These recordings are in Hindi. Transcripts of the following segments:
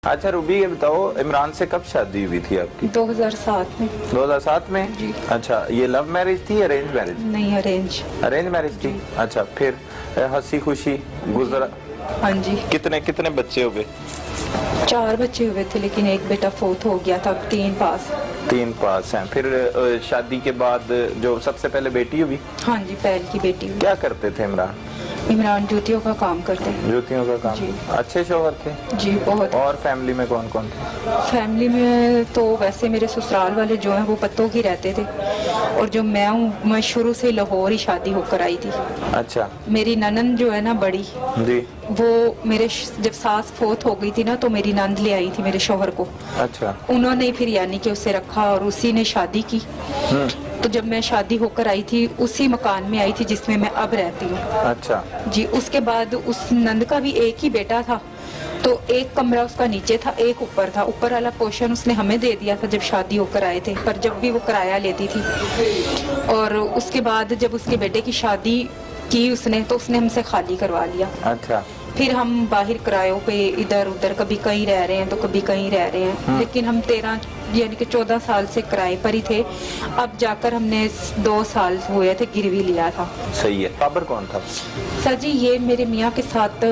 अच्छा रूबी, ये बताओ इमरान से कब शादी हुई थी आपकी? 2007 में। 2007 में जी। अच्छा, ये लव मैरिज थी अरेंज मैरिज? नहीं, अरेंज। अरेंज मैरिज थी। अच्छा, फिर हंसी खुशी गुजरा? हाँ जी। कितने कितने बच्चे हो गए? 4 बच्चे हुए थे, लेकिन एक बेटा फोत हो गया था। 3 पास। 3 पास हैं। फिर शादी के बाद जो सबसे पहले बेटी हुई? हाँ जी, पहल की बेटी हुई। क्या करते थे इमरान? इमरान जूतियों का काम करते हैं। जूतियों का काम? जी। अच्छे शौहर थे? जी, बहुत। और फैमिली में कौन कौन थे? फैमिली में तो वैसे मेरे ससुराल वाले जो हैं वो पत्तों की रहते थे, और जो मैं हूँ, मैं शुरू से लाहौर ही शादी होकर आई थी। अच्छा। मेरी ननंद जो है ना बड़ी, जी। वो मेरे जब सास फोत हो गई थी ना, तो मेरी नंद ले आई थी मेरे शौहर को। अच्छा। उन्होंने फिर यानी कि उसे रखा और उसी ने शादी की। तो जब मैं शादी होकर आई थी, उसी मकान में आई थी जिसमें मैं अब रहती हूँ। अच्छा जी। उसके बाद उस नंद का भी एक ही बेटा था, तो एक कमरा उसका नीचे था, एक ऊपर था। ऊपर वाला पोर्शन उसने हमें दे दिया था जब शादी होकर आए थे, पर जब भी वो किराया लेती थी। और उसके बाद जब उसके बेटे की शादी की उसने, तो उसने हमसे खाली करवा लिया। अच्छा। फिर हम बाहर किरायों पे इधर उधर, कभी कहीं रह रहे हैं तो कभी कहीं रह रहे हैं। लेकिन हम 13 यानी कि 14 साल से किराए पर ही थे। अब जाकर हमने 2 साल हुए थे गिरवी लिया था। सही है। बाबर कौन था? सर जी, ये मेरे मियाँ के साथ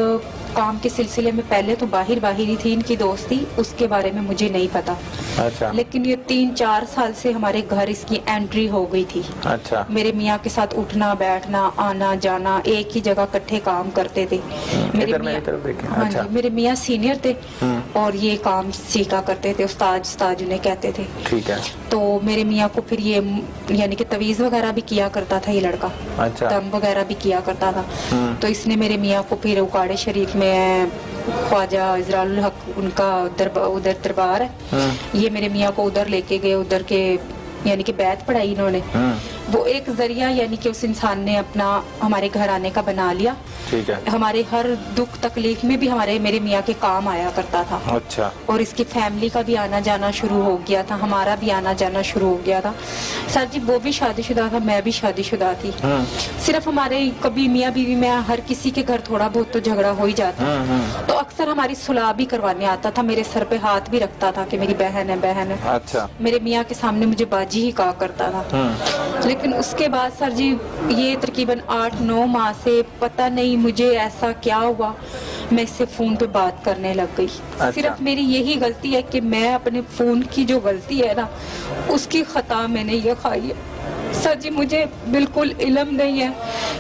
काम के सिलसिले में पहले तो बाहिर ही थी, इनकी दोस्ती, उसके बारे में मुझे नहीं पता। अच्छा। लेकिन ये 3-4 साल से हमारे घर इसकी एंट्री हो गई थी। अच्छा। मेरे मियाँ के साथ उठना बैठना आना जाना, एक ही जगह इकट्ठे काम करते थे। मेरे मियाँ, हाँ जी, मेरे मियाँ सीनियर थे और ये काम सीखा करते थे, उस्ताद उन्हें कहते थे। ठीक है। तो मेरे मियाँ को फिर ये यानी कि तवीज़ वगैरह भी किया करता था ये लड़का। अच्छा। दम वगैरह भी किया करता था। तो इसने मेरे मियाँ को फिर उकाड़े शरीफ में ख्वाजा इजराउल हक उनका उधर दरबार है, ये मेरे मियाँ को उधर लेके गए। उधर के यानी कि बैत पढ़ाई इन्होंने। वो एक जरिया यानी कि उस इंसान ने अपना हमारे घर आने का बना लिया। ठीक है। हमारे हर दुख तकलीफ में भी मेरे मियाँ के काम आया करता था। अच्छा। और इसकी फैमिली का भी आना जाना शुरू हो गया था, हमारा भी आना जाना शुरू हो गया था। सर जी, वो भी शादीशुदा था, मैं भी शादीशुदा थी। सिर्फ हमारे कभी मियाँ बीवी में हर किसी के घर थोड़ा बहुत तो झगड़ा हो ही जाता। तो अक्सर हमारी सुलह भी करवाने आता था, मेरे सर पे हाथ भी रखता था कि मेरी बहन है बहन है। अच्छा। मेरे मियाँ के सामने मुझे बाजी ही कहा करता था। लेकिन उसके बाद सर जी, ये तकरीबन 8-9 माह से पता नहीं मुझे ऐसा क्या हुआ, मैं इससे फोन पे बात करने लग गई। अच्छा। सिर्फ मेरी यही गलती है कि मैं अपने फोन की जो गलती है ना, उसकी खता मैंने ये खाई है। सर जी, मुझे बिल्कुल इल्म नहीं है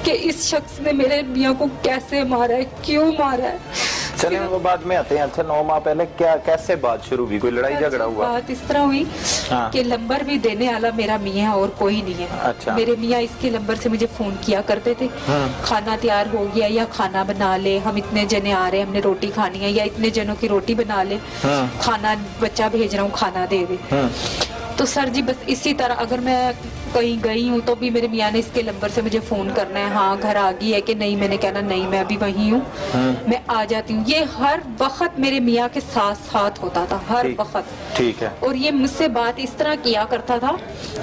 कि इस शख्स ने मेरे मियाँ को कैसे मारा है, क्यों मारा है। चलिए वो बाद में आते हैं। अच्छा, 9 माह पहले क्या कैसे बात शुरू हुई? कोई लड़ाई झगड़ा हुआ? बात इस तरह हुई कि नंबर भी देने वाला मेरा मियाँ और कोई नहीं है। अच्छा। मेरे मियाँ इसके नंबर से मुझे फोन किया करते थे, खाना तैयार हो गया या खाना बना ले, हम इतने जने आ रहे हैं, हमने रोटी खानी है, या इतने जनों की रोटी बना ले, खाना बच्चा भेज रहा हूँ खाना दे दे। तो सर जी, बस इसी तरह अगर मैं कहीं गई हूँ तो भी मेरे मियाँ ने इसके नंबर से मुझे फोन करना है, हाँ घर आ गई है कि नहीं। मैंने कहना नहीं, मैं अभी वहीं हूँ, मैं आ जाती हूँ। ये हर वक्त मेरे मियाँ के साथ साथ होता था, हर वक्त। ठीक है। और ये मुझसे बात इस तरह किया करता था,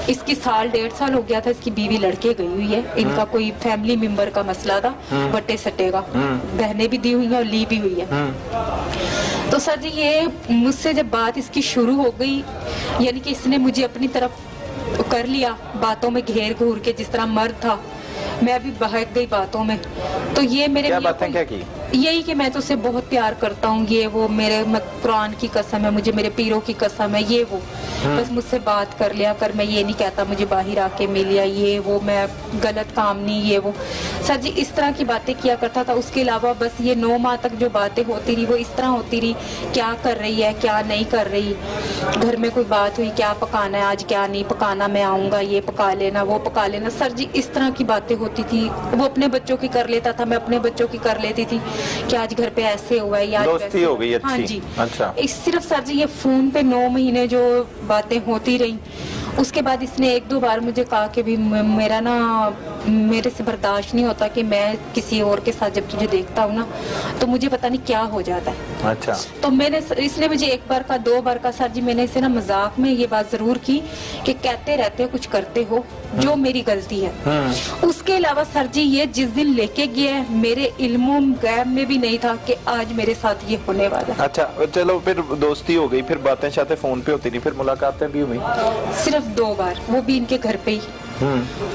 इसकी 1.5 साल हो गया था, इसकी बीवी लड़के गई हुई है, इनका कोई फैमिली मेंबर का मसला था, बट्टे सट्टे का, बहनें भी दी हुई है और ली भी हुई है। तो सर जी, ये मुझसे जब बात इसकी शुरू हो गई, यानी कि इसने मुझे अपनी तरफ कर लिया, बातों में घेर घूर के, जिस तरह मर्द था मैं भी बहक गई बातों में। तो ये मेरे क्या बातें क्या की? यही कि मैं तो उसे बहुत प्यार करता हूँ, ये वो, मेरे कुरान की कसम है, मुझे मेरे पीरों की कसम है, ये वो। बस मुझसे बात कर लिया कर, मैं ये नहीं कहता मुझे बाहर आके मिल लिया, ये वो, मैं गलत काम नहीं, ये वो। सर जी, इस तरह की बातें किया करता था। उसके अलावा बस ये 9 माह तक जो बातें होती रही वो इस तरह होती रही, क्या कर रही है क्या नहीं कर रही, घर में कोई बात हुई, क्या पकाना है आज क्या नहीं पकाना, मैं आऊँगा, ये पका लेना वो पका लेना। सर जी, इस तरह की बातें होती थी। वो अपने बच्चों की कर लेता था, मैं अपने बच्चों की कर लेती थी कि आज घर पे ऐसे हुआ है या दोस्ती हो गई अच्छी। हाँ जी। अच्छा। सिर्फ सर जी, ये फोन पे 9 महीने जो बातें होती रही, उसके बाद इसने 1-2 बार मुझे कहा कि भी मेरे से बर्दाश्त नहीं होता कि मैं किसी और के साथ जब तुझे देखता हूँ ना तो मुझे पता नहीं क्या हो जाता है। अच्छा। तो इसने मुझे 1 बार का 2 बार का सर जी, मैंने इसे ना मजाक में ये बात जरूर की कि कहते रहते हो कुछ करते हो, जो मेरी गलती है। उसके अलावा सर जी ये जिस दिन लेके गया है मेरे इल्मों गैब में भी नहीं था कि आज मेरे साथ ये होने वाला है। अच्छा चलो, फिर दोस्ती हो गई, फिर बातें शातें फोन पे होती नहीं, फिर मुलाकातें भी हुई? सिर्फ 2 बार, वो भी इनके घर पे ही।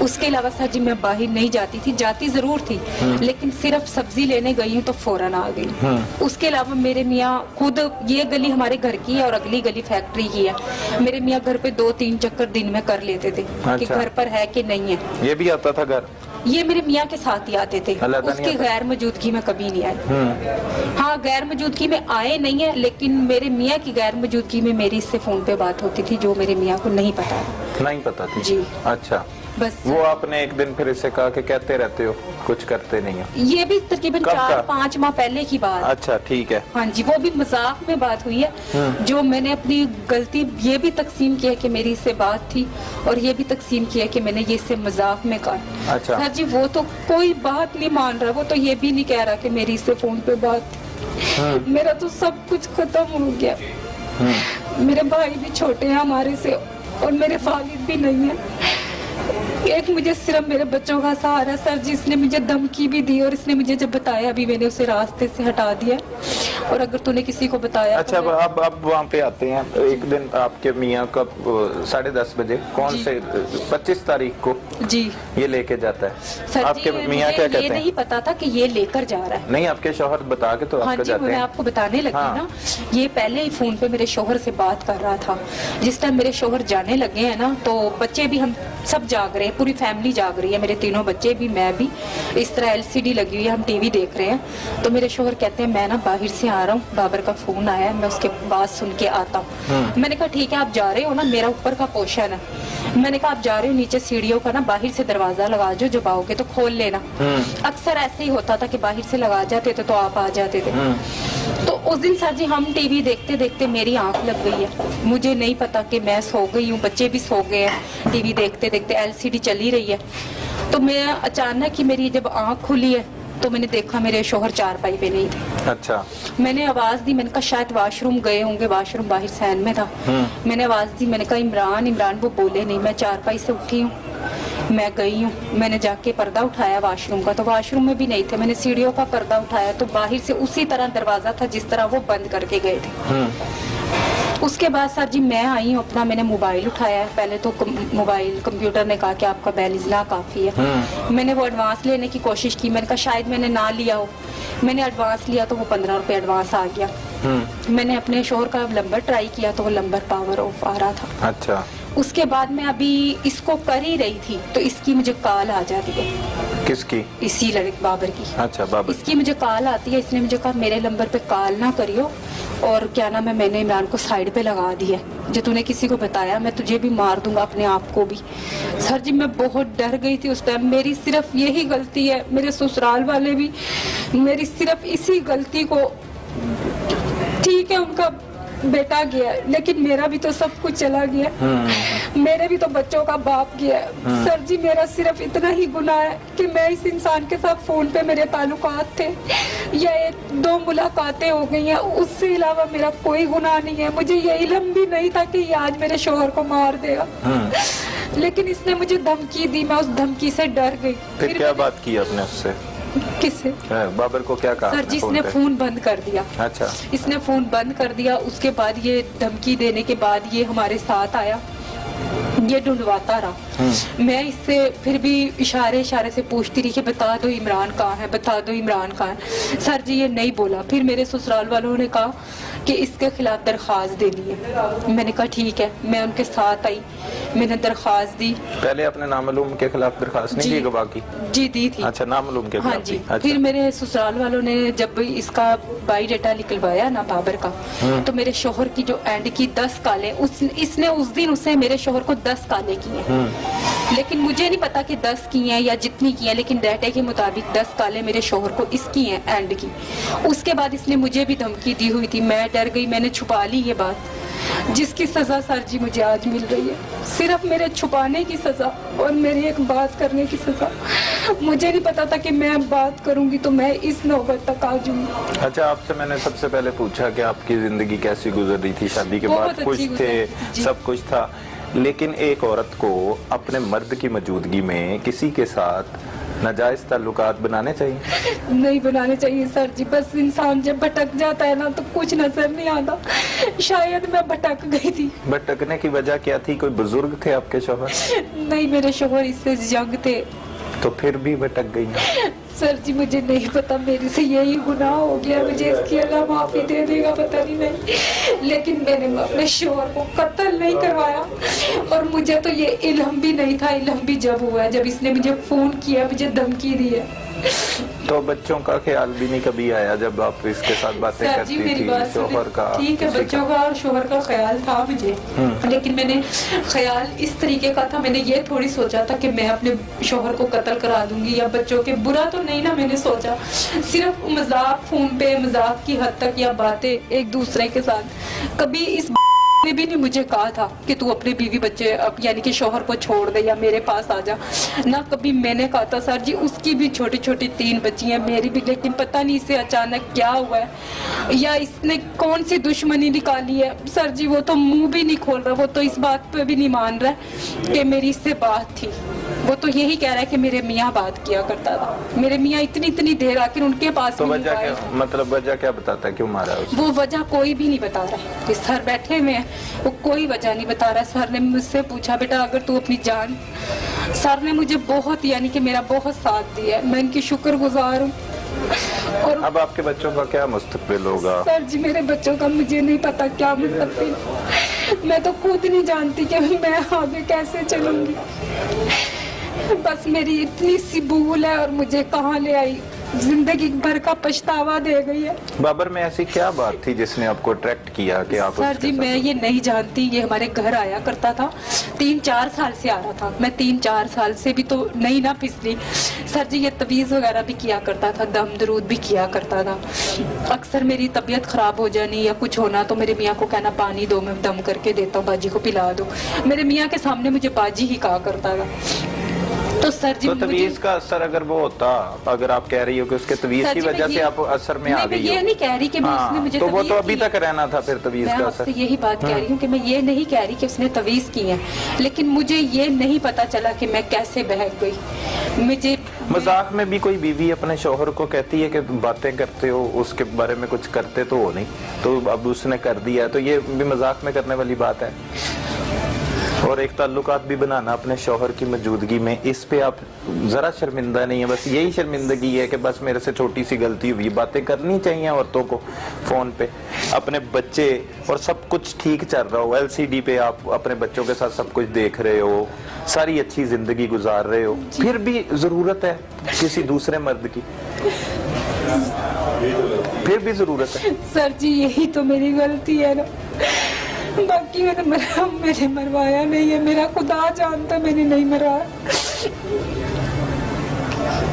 उसके अलावा सर जी मैं बाहर नहीं जाती थी, जाती जरूर थी लेकिन सिर्फ सब्जी लेने गई हूँ तो फौरन आ गई। उसके अलावा मेरे मियाँ खुद, ये गली हमारे घर की है और अगली गली फैक्ट्री की है, मेरे मियाँ घर पे 2-3 चक्कर दिन में कर लेते थे कि घर पर है कि नहीं है। ये भी आता था घर? ये मेरे मियाँ के साथ ही आते थे, उसकी गैर मौजूदगी में कभी नहीं आए। हाँ, गैर मौजूदगी में आए नहीं है, लेकिन मेरे मियाँ की गैर मौजूदगी में मेरी इससे फोन पे बात होती थी जो मेरे मियाँ को नहीं पता थी जी। अच्छा, बस वो आपने एक दिन फिर इससे कहा कि कहते रहते हो, कुछ करते नहीं हो? ये भी तकरीबन 4-5 माह पहले की बात। अच्छा ठीक है। हाँ जी, वो भी मजाक में बात हुई है। जो मैंने अपनी गलती ये भी तकसीम किया कि मेरी इससे बात थी और ये भी तकसीम किया कि मैंने ये इससे मजाक में कहा। अच्छा सर जी वो तो कोई बात नहीं मान रहा, वो तो ये भी नहीं कह रहा कि मेरी इससे फोन पे बात थी। मेरा तो सब कुछ खत्म हो गया। मेरे भाई भी छोटे हैं हमारे से और मेरे वालिद भी नहीं है। एक मुझे सिर्फ मेरे बच्चों का सहारा। सर जी इसने मुझे धमकी भी दी और इसने मुझे जब बताया भी मैंने उसे रास्ते से हटा दिया और अगर तूने किसी को बताया। अच्छा तो अब वहाँ पे आते हैं। एक दिन आपके मियाँ का 10:30 बजे कौन से 25 तारीख को जी ये लेके जाता है। सर आपके मियाँ क्या कहते हैं? नहीं पता था कि ये लेकर जा रहा है। नहीं, आपके शौहर बता के तो आपको जाते हैं। मैं आपको बताने लगी ना, ये पहले ही फोन पे मेरे शौहर से बात कर रहा था। जिस टाइम मेरे शौहर जाने लगे हैं ना तो बच्चे भी, हम सब जाग रहे हैं, पूरी फैमिली जाग रही है, मेरे तीनों बच्चे भी, मैं भी। इस तरह LCD लगी हुई है, हम टीवी देख रहे हैं। तो मेरे शौहर कहते हैं मैं ना बाहर से आ रहा हूँ, बाबर का फोन आया है, मैं उसके बात सुन के आता हूँ। मैंने कहा ठीक है, आप जा रहे हो ना, मेरा ऊपर का पोर्शन है। मैंने कहा आप जा रहे हो नीचे सीढ़ियों का ना बाहर से दरवाजा लगा जो, जब आओगे तो खोल लेना। अक्सर ऐसे ही होता था कि बाहर से लगा जाते थे तो आप आ जाते थे। तो उस दिन सर जी हम टीवी देखते देखते मेरी आंख लग गई है। मुझे नहीं पता कि मैं सो गई हूँ, बच्चे भी सो गए हैं, टीवी देखते देखते LCD चली रही है। तो मैं अचानक ही मेरी जब आंख खुली है तो मैंने देखा मेरे शौहर चारपाई पे नहीं थे। अच्छा। मैंने आवाज दी, मैंने कहा शायद वॉशरूम गए होंगे, वॉशरूम बाहर सैन में था। मैंने आवाज दी, मैंने कहा इमरान इमरान, वो बोले नहीं। मैं चारपाई से उठी हूँ, मैं गई हूँ, मैंने जाके पर्दा उठाया वॉशरूम का तो वॉशरूम में भी नहीं थे। मैंने सीढ़ियों का पर्दा उठाया तो बाहर से उसी तरह दरवाजा था जिस तरह वो बंद करके गए थे। उसके बाद सर जी मैं आई हूँ अपना, मैंने मोबाइल उठाया। पहले तो मोबाइल कंप्यूटर ने कहा कि आपका बैलेंस ना काफी है। मैंने वो एडवांस लेने की कोशिश की, मैंने कहा शायद मैंने ना लिया हो। मैंने एडवांस लिया तो वो 15 रुपए एडवांस आ गया। मैंने अपने शोहर का नंबर ट्राई किया तो वो नंबर पावर ऑफ आ रहा था। अच्छा। उसके बाद मैं अभी इसको कर ही रही थी तो इसकी मुझे कॉल आ जाती है। किसकी? इसी लड़के बाबर की। अच्छा, बाबर। इसकी मुझे कॉल आती है, इसने मुझे कहा मेरे नंबर पे कॉल ना करियो और क्या नाम है, मैंने इमरान को साइड पे लगा दिया, जो तूने किसी को बताया मैं तुझे भी मार दूंगा, अपने आप को भी। सर जी मैं बहुत डर गई थी उस टाइम। मेरी सिर्फ यही गलती है, मेरे ससुराल वाले भी मेरी सिर्फ इसी गलती को, ठीक है उनका बेटा गया लेकिन मेरा भी तो सब कुछ चला गया, मेरे भी तो बच्चों का बाप गया। सर जी मेरा सिर्फ इतना ही गुनाह है कि मैं इस इंसान के साथ फोन पे मेरे ताल्लुकात थे या 1-2 मुलाकातें हो गई हैं, उससे अलावा मेरा कोई गुनाह नहीं है। मुझे ये इल्म भी नहीं था कि ये आज मेरे शोहर को मार देगा, लेकिन इसने मुझे धमकी दी, मैं उस धमकी से डर गई। फिर क्या बात की आपने उससे? किससे? बाबर को क्या कहा? सर जी इसने फोन बंद कर दिया। अच्छा। इसने फोन बंद कर दिया। उसके बाद ये धमकी देने के बाद ये हमारे साथ आया, ये ढूंढवाता रहा। मैं इससे फिर भी इशारे से पूछती रही कि बता दो इमरान कहाँ है, बता दो इमरान कहाँ है। सर जी ये नहीं बोला। फिर मेरे ससुराल वालों ने कहा कि इसके खिलाफ दरख्वास्त देनी है। मैंने कहा ठीक है, मैं उनके साथ आई, मैंने दरख्वास्त दी। पहले अपने नामालूम के खिलाफ दरख्वास्त नहीं दी? गवाह की जी दी थी। अच्छा, नामालूम के खिलाफ? हाँ जी। अच्छा। फिर मेरे ससुराल वालों ने जब इसका बायोडाटा निकलवाया ना बाबर का, तो मेरे शोहर की जो एंड की 10 कालें इसने उस दिन उससे मेरे शोहर को 10 कालें की हैं। लेकिन मुझे नहीं पता कि 10 की हैं या जितनी की हैं, लेकिन डाटा के मुताबिक 10 कालें मेरे शोहर को इसकी हैं एंड की। उसके बाद इसने मुझे भी धमकी दी हुई थी, मैं डर गई, मैंने छुपा ली ये बात, जिसकी सजा सर जी मुझे आज मिल रही है। सिर्फ मेरे छुपाने की सजा और मेरी एक बात करने की सजा। मुझे नहीं पता था कि मैं बात करूंगी तो मैं इस नौबत तक आ जाऊंगी। अच्छा, आपसे मैंने सबसे पहले पूछा कि आपकी जिंदगी कैसी गुजर रही थी, शादी के बाद खुश थे, सब कुछ था, लेकिन एक औरत को अपने मर्द की मौजूदगी में किसी के साथ नाजायज ताल्लुकात बनाने चाहिए? नहीं बनाने चाहिए सर जी। बस इंसान जब भटक जाता है ना तो कुछ नजर नहीं आता। शायद मैं भटक गई थी। भटकने की वजह क्या थी? कोई बुजुर्ग थे आपके शौहर? नहीं, मेरे शोहर इससे यंग थे। तो फिर भी भटक गई? सर जी मुझे नहीं पता, मेरे से यही गुनाह हो गया, मुझे इसकी अल्लाह माफी दे देगा पता नहीं। लेकिन मैंने अपने शोहर को कत्ल नहीं करवाया और मुझे तो ये इल्म भी नहीं था। इल्म भी जब हुआ है जब इसने मुझे फोन किया, मुझे धमकी दी है। तो बच्चों का ख्याल भी नहीं कभी आया जब आप इसके साथ बातें करती थी? शोहर का? ठीक है, बच्चों का और शोहर का ख्याल था मुझे, लेकिन मैंने ख्याल इस तरीके का था, मैंने ये थोड़ी सोचा था कि मैं अपने शोहर को कत्ल करा दूंगी या बच्चों के। बुरा तो नहीं ना मैंने सोचा, सिर्फ मजाक, फोन पे मजाक की हद तक या बातें एक दूसरे के साथ। कभी इस ने भी नहीं मुझे कहा था कि तू अपने बीवी बच्चे यानी कि शोहर को छोड़ दे या मेरे पास आ जा, ना कभी मैंने कहा था सर जी। उसकी भी छोटी छोटी 3 बच्ची हैं, मेरी भी, लेकिन पता नहीं इसे अचानक क्या हुआ है या इसने कौन सी दुश्मनी निकाली है। सर जी वो तो मुंह भी नहीं खोल रहा, वो तो इस बात पे भी नहीं मान रहा कि मेरी इससे बात थी। वो तो यही कह रहा है कि मेरे मियाँ बात किया करता था। मेरे मियाँ इतनी देर आखिर उनके पास तो वजह क्या, मतलब वजह क्या बताता है, क्यों मारा है उसने? वो वजह कोई भी नहीं बता रहा है। सर बैठे में वो कोई वजह नहीं बता रहा। सर ने मुझसे पूछा बेटा अगर तू अपनी जान, सर ने मुझे बहुत यानी कि मेरा बहुत साथ दिया, मैं इनकी शुक्रगुजार हूँ। और अब आपके बच्चों का क्या मुस्तकबिल होगा? सर जी मेरे बच्चों का मुझे नहीं पता क्या मुस्तकबिल, मैं तो खुद नहीं जानती कि मैं आगे कैसे चलूंगी। बस मेरी इतनी सी भूल है और मुझे कहाँ ले आई, जिंदगी भर का पछतावा दे गई है। बाबर में ऐसी क्या बात थी जिसने आपको अट्रैक्ट किया कि आप? सर जी मैं ये नहीं जानती, ये हमारे घर आया करता था, 3-4 साल से आ रहा था। मैं 3-4 साल से भी तो नहीं ना फिसली। सर जी ये तवीज़ वगैरह भी किया करता था, दम दरूद भी किया करता था। अक्सर मेरी तबीयत खराब हो जानी या कुछ होना तो मेरे मियाँ को कहना पानी दो, मैं दम करके देता हूँ, बाजी को पिला दो। मेरे मियाँ के सामने मुझे बाजी ही कहा करता था। तो सर जी तो तवीज़ का असर अगर वो होता, अगर आप कह रही हो कि उसके तवीज़ की वजह से आप असर में आ गई हो, ये नहीं कह रही कि उसने मुझे तो वो तो अभी तक रहना था फिर तवीज़ का असर। यही बात कह रही हूँ कि मैं ये नहीं कह रही कि उसने तवीज़ की है, लेकिन मुझे ये नहीं पता चला कि मैं कैसे बहक गई। मुझे मजाक में भी कोई बीवी अपने शौहर को कहती है कि बातें करते हो, उसके बारे में कुछ करते तो हो नहीं, तो अब उसने कर दिया है, तो ये भी मजाक में करने वाली बात है। और एक ताल्लुकात भी बनाना अपने शौहर की मौजूदगी में, इस पे आप जरा शर्मिंदा नहीं है? बस यही शर्मिंदगी है कि बस मेरे से छोटी सी गलती हुई। बातें करनी चाहिए औरतों को फोन पे, अपने बच्चे और सब कुछ ठीक चल रहा हो, LCD पे आप अपने बच्चों के साथ सब कुछ देख रहे हो, सारी अच्छी जिंदगी गुजार रहे हो, फिर भी जरूरत है किसी दूसरे मर्द की, फिर भी जरूरत है। सर जी यही तो मेरी गलती है ना, बाकी मैंने मरवाया नहीं है, मेरा खुदा जानता मैंने नहीं मरवाया।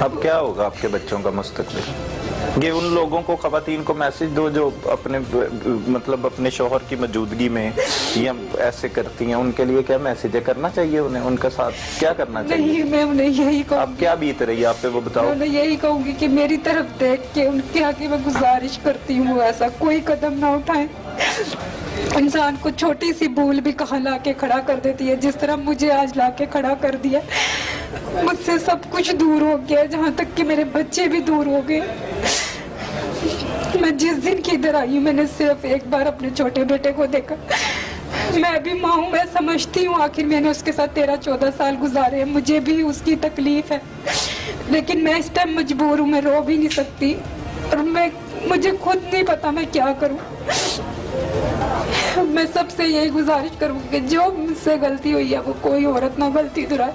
अब क्या होगा आपके बच्चों का मुस्तकबिल? ये उन लोगों को, खवातीन को मैसेज दो जो अपने मतलब अपने शौहर की मौजूदगी में ये ऐसे करती हैं, उनके लिए क्या मैसेज है? करना चाहिए उन्हें, उनका साथ क्या करना चाहिए? नहीं मैं उन्हें यही कहूँगी। अब क्या बीत रही है आप पे वो बताओ। मैं यही कहूँगी कि मेरी तरफ देख के उनके आगे मैं गुजारिश करती हूँ ऐसा कोई कदम ना उठाएं। इंसान को छोटी सी भूल भी कहाँ ला के खड़ा कर देती है, जिस तरह मुझे आज ला के खड़ा कर दिया। मुझसे सब कुछ दूर हो गया, जहाँ तक कि मेरे बच्चे भी दूर हो गए। मैं जिस दिन की इधर आई हूँ मैंने सिर्फ एक बार अपने छोटे बेटे को देखा। मैं भी माँ हूँ, मैं समझती हूँ, आखिर मैंने उसके साथ 13-14 साल गुजारे हैं, मुझे भी उसकी तकलीफ है, लेकिन मैं इस टाइम मजबूर हूँ, मैं रो भी नहीं सकती और मुझे खुद नहीं पता मैं क्या करूँ। मैं सबसे यही गुजारिश करूँगी कि जो मुझसे गलती हुई है वो कोई औरत ना गलती दोहराए।